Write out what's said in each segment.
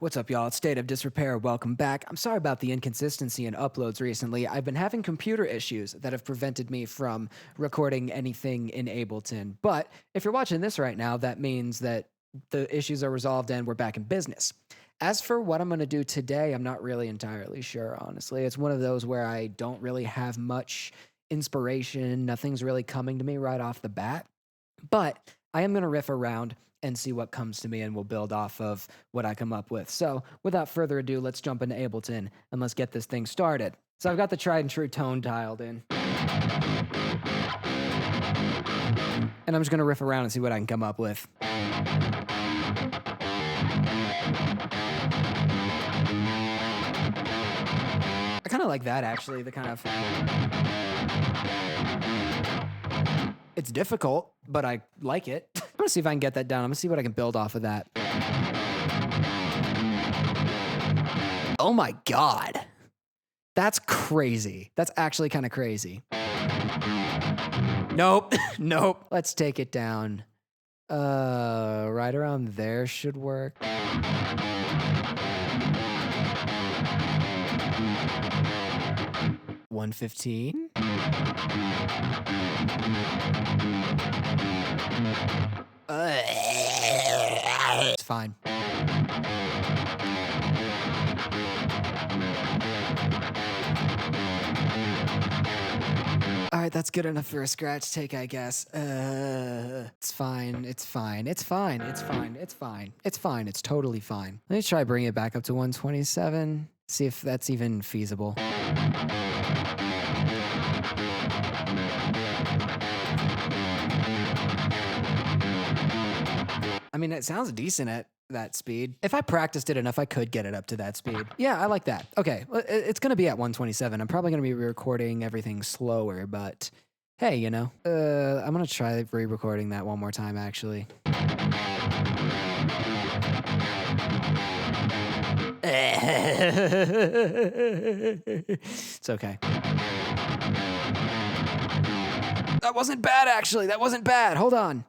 What's up, y'all? It's State of Disrepair. Welcome back. I'm sorry about the inconsistency in uploads recently. I've been having computer issues that have prevented me from recording anything in Ableton. But if you're watching this right now, that means that the issues are resolved and we're back in business. As for what I'm going to do today, I'm not really entirely sure, honestly. It's one of those where I don't really have much inspiration. Nothing's really coming to me right off the bat. But I am going to riff around and see what comes to me, and we'll build off of what I come up with. So without further ado, let's jump into Ableton and let's get this thing started. So I've got the tried and true tone dialed in. And I'm just going to riff around and see what I can come up with. I kind of like that, actually, the kind of... It's difficult, but I like it. I'm gonna see if I can get that down. I'm gonna see what I can build off of that. Oh my God. That's crazy. That's actually kind of crazy. Nope. Nope. Let's take it down. Right around there should work. 115. It's fine. All right, that's good enough for a scratch take, I guess. It's fine. It's fine. It's fine. It's fine. It's fine. It's fine. It's totally fine. Let me try bringing it back up to 127. See if that's even feasible. I mean, it sounds decent at that speed. If I practiced it enough, I could get it up to that speed. Yeah, I like that. Okay, it's gonna be at 127. I'm probably gonna be recording everything slower, but hey, you know. I'm gonna try re-recording that one more time, actually. It's okay. That wasn't bad, actually. That wasn't bad. Hold on.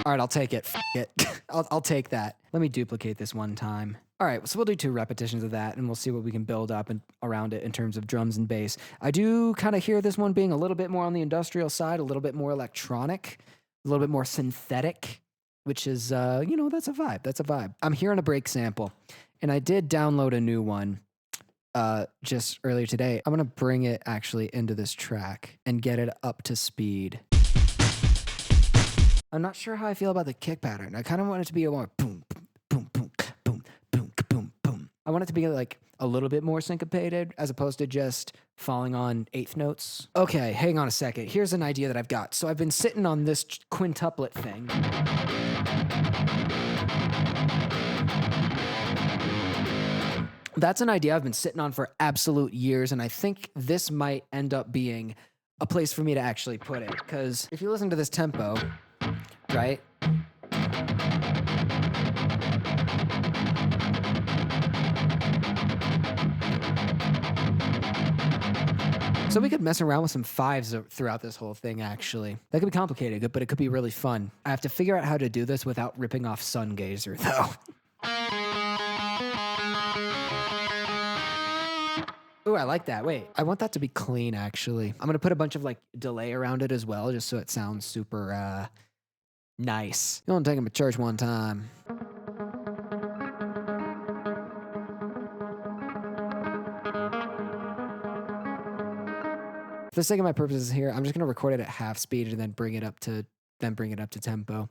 All right, I'll take it. F it. I'll take that. Let me duplicate this one time. All right, so we'll do 2 repetitions of that, and we'll see what we can build up and around it in terms of drums and bass. I do kind of hear this one being a little bit more on the industrial side, a little bit more electronic, a little bit more synthetic, which is, you know, that's a vibe. That's a vibe. I'm hearing a break sample, and I did download a new one just earlier today. I'm going to bring it actually into this track and get it up to speed. I'm not sure how I feel about the kick pattern. I kind of want it to be a more boom, boom, boom, boom, boom, boom, boom. I want it to be like a little bit more syncopated as opposed to just falling on eighth notes. Okay, hang on a second. Here's an idea that I've got. So I've been sitting on this quintuplet thing. That's an idea I've been sitting on for absolute years, and I think this might end up being a place for me to actually put it. Because if you listen to this tempo, right? So we could mess around with some 5s throughout this whole thing, actually. That could be complicated, but it could be really fun. I have to figure out how to do this without ripping off Sun Gazer, though. Ooh, I like that. Wait, I want that to be clean, actually. I'm gonna put a bunch of like delay around it as well, just so it sounds super nice. You want to take him to church one time. For the sake of my purposes here, I'm just gonna record it at half speed and then bring it up to tempo.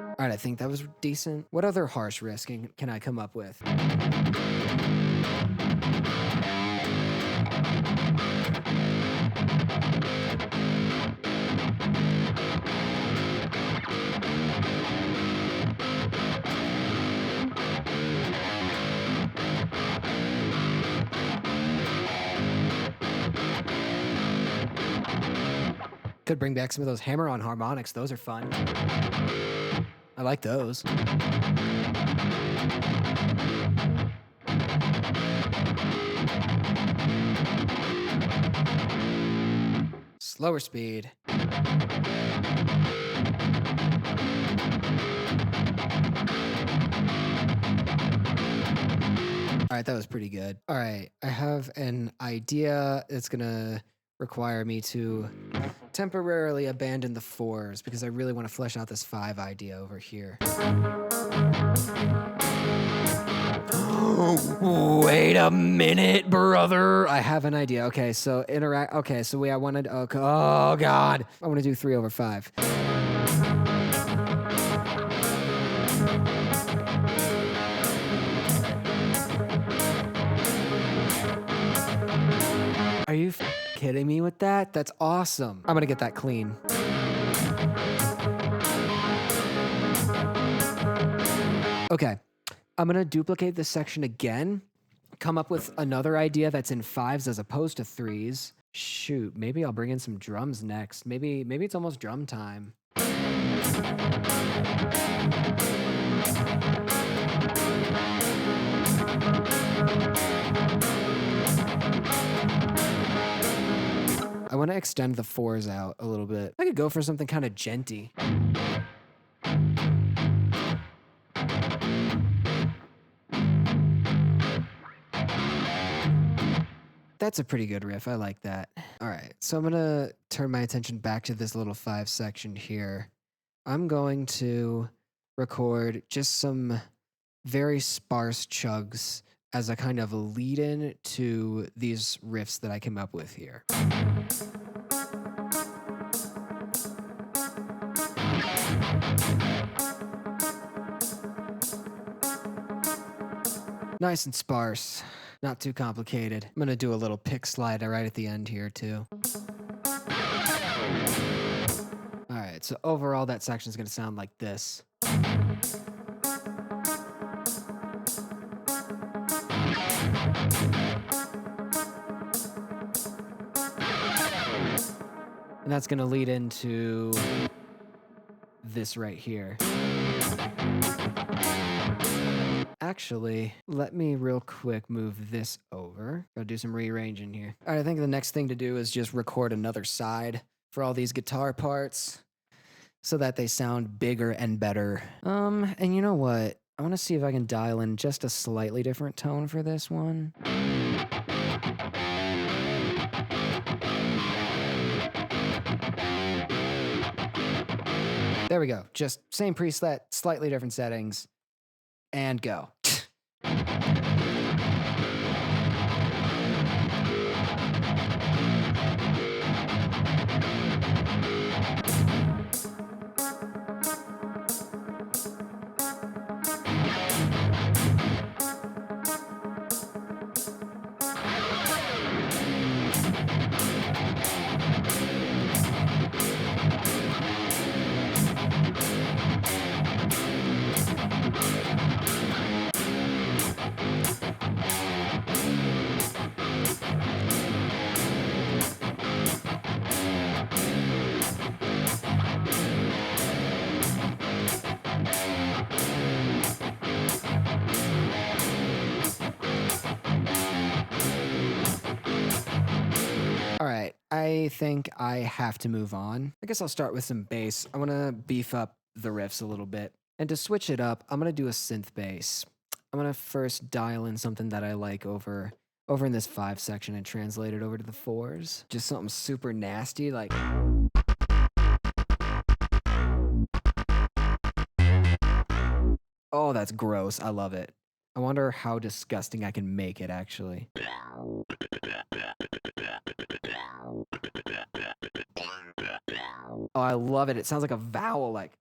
All right, I think that was decent. What other harsh riffs can I come up with? Could bring back some of those hammer-on harmonics. Those are fun. I like those. Slower speed. All right, that was pretty good. All right, I have an idea. It's gonna require me to temporarily abandon the 4s because I really want to flesh out this 5 idea over here. Wait a minute, brother. I have an idea. Okay, so interact. Okay, so I wanted. Okay, oh God, I want to do 3/5. Are you kidding me with that? That's awesome. I'm gonna get that clean. Okay, I'm gonna duplicate this section again, come up with another idea that's in 5s as opposed to 3s. Shoot, maybe I'll bring in some drums next. Maybe it's almost drum time. I want to extend the 4s out a little bit. I could go for something kind of genty. That's a pretty good riff. I like that. All right, so I'm gonna turn my attention back to this little 5 section here. I'm going to record just some very sparse chugs as a kind of a lead-in to these riffs that I came up with here. Nice and sparse, not too complicated. I'm gonna do a little pick slide right at the end here too. All right, so overall that section is gonna sound like this. And that's gonna lead into this right here. Actually, let me real quick move this over. Gotta do some rearranging here. All right, I think the next thing to do is just record another side for all these guitar parts so that they sound bigger and better. And you know what? I want to see if I can dial in just a slightly different tone for this one. There we go. Just same preset, slightly different settings, and go. All right, I think I have to move on. I guess I'll start with some bass. I want to beef up the riffs a little bit. And to switch it up, I'm going to do a synth bass. I'm going to first dial in something that I like over in this 5 section and translate it over to the 4s. Just something super nasty like... Oh, that's gross. I love it. I wonder how disgusting I can make it, actually. Oh, I love it. It sounds like a vowel, like...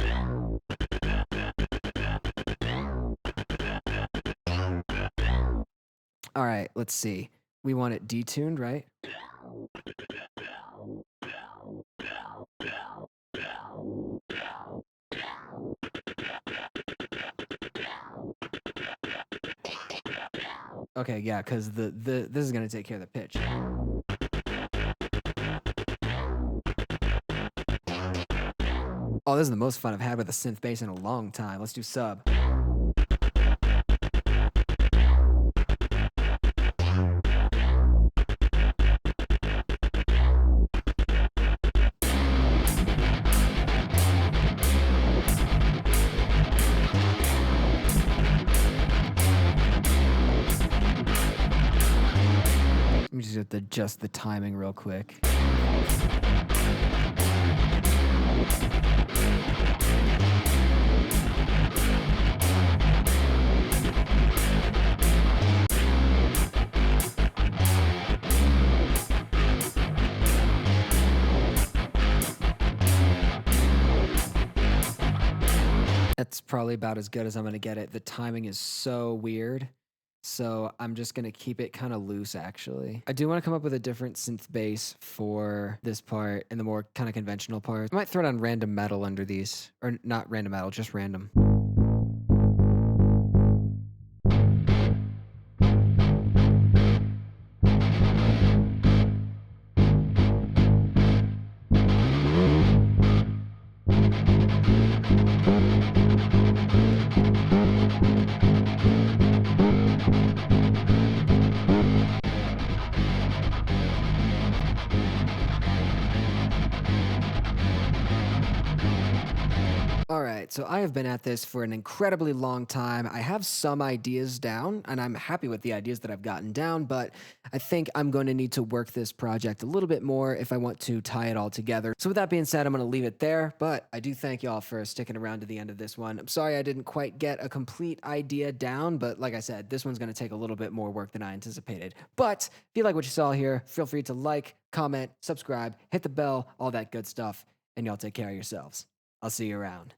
All right, let's see. We want it detuned, right? Okay, yeah, because this is gonna take care of the pitch. Oh, this is the most fun I've had with a synth bass in a long time. Let's do sub. me just adjust the timing real quick. That's probably about as good as I'm gonna get it. The timing is so weird. So I'm just gonna keep it kind of loose actually. I do want to come up with a different synth bass for this part and the more kind of conventional part. I might throw down random metal under these. Or not random metal, just random. All right, so I have been at this for an incredibly long time. I have some ideas down, and I'm happy with the ideas that I've gotten down, but I think I'm going to need to work this project a little bit more if I want to tie it all together. So with that being said, I'm going to leave it there, but I do thank y'all for sticking around to the end of this one. I'm sorry I didn't quite get a complete idea down, but like I said, this one's going to take a little bit more work than I anticipated. But if you like what you saw here, feel free to like, comment, subscribe, hit the bell, all that good stuff, and y'all take care of yourselves. I'll see you around.